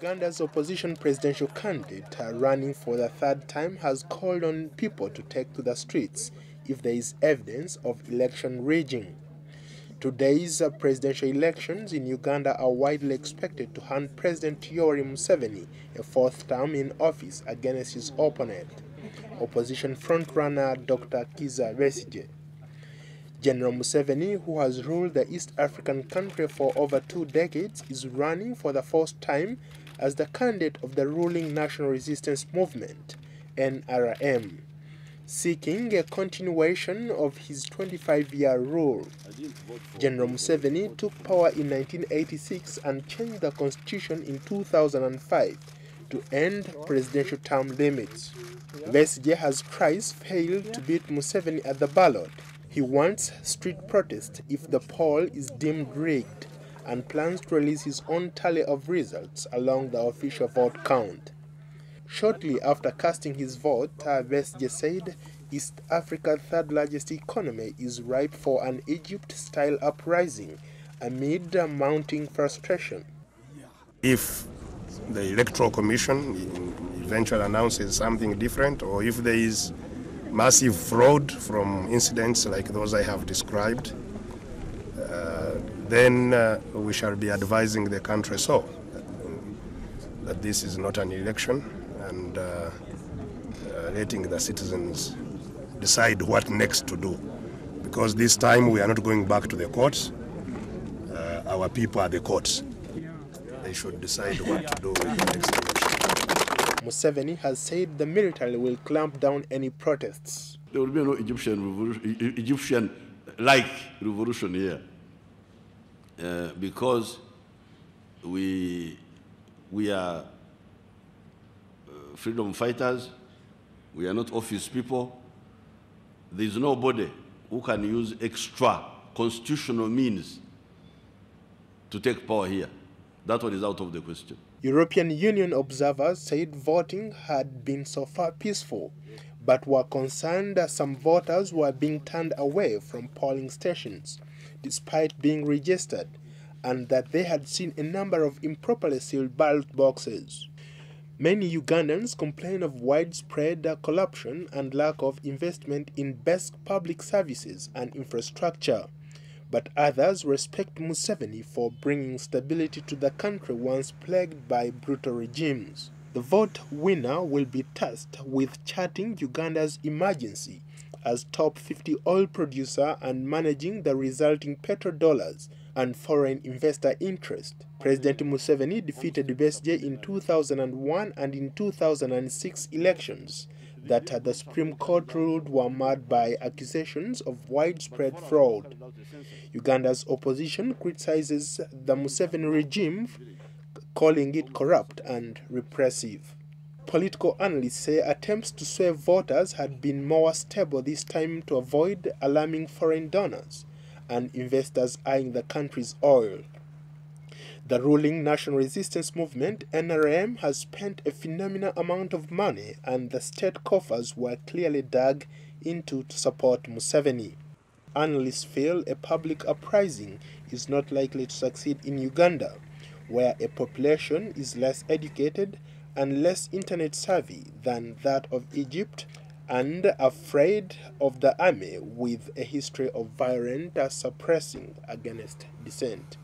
Uganda's opposition presidential candidate running for the third time has called on people to take to the streets if there is evidence of election rigging. Today's presidential elections in Uganda are widely expected to hand President Yoweri Museveni a fourth term in office against his opponent, opposition frontrunner Dr. Kizza Besigye. General Museveni, who has ruled the East African country for over 2 decades, is running for the first time as the candidate of the ruling National Resistance Movement, NRM, seeking a continuation of his 25-year rule. General Museveni took power in 1986 and changed the constitution in 2005 to end presidential term limits. Besigye has twice failed to beat Museveni at the ballot. He wants street protest if the poll is deemed rigged and plans to release his own tally of results along the official vote count. Shortly after casting his vote, Besigye said East Africa's third-largest economy is ripe for an Egypt-style uprising amid mounting frustration. If the Electoral Commission eventually announces something different, or if there is massive fraud from incidents like those I have described, then we shall be advising the country that this is not an election, and letting the citizens decide what next to do. Because this time we are not going back to the courts. Our people are the courts. They should decide what to do with the next election. Museveni has said the military will clamp down any protests. There will be no Egyptian-like revolution here, because we are freedom fighters. We are not office people. There is nobody who can use extra constitutional means to take power here. That one is out of the question. European Union observers said voting had been so far peaceful, but were concerned that some voters were being turned away from polling stations, despite being registered, and that they had seen a number of improperly sealed ballot boxes. Many Ugandans complain of widespread corruption and lack of investment in basic public services and infrastructure. But others respect Museveni for bringing stability to the country once plagued by brutal regimes. The vote winner will be tasked with charting Uganda's emergency as top 50 oil producer and managing the resulting petrodollars and foreign investor interest. President Museveni defeated Besigye in 2001 and in 2006 elections that the Supreme Court ruled were marred by accusations of widespread fraud. Uganda's opposition criticizes the Museveni regime, calling it corrupt and repressive. Political analysts say attempts to sway voters had been more stable this time to avoid alarming foreign donors and investors eyeing the country's oil. The ruling National Resistance Movement, NRM, has spent a phenomenal amount of money, and the state coffers were clearly dug into to support Museveni. Analysts feel a public uprising is not likely to succeed in Uganda, where a population is less educated and less internet savvy than that of Egypt, and afraid of the army with a history of violent suppressing against dissent.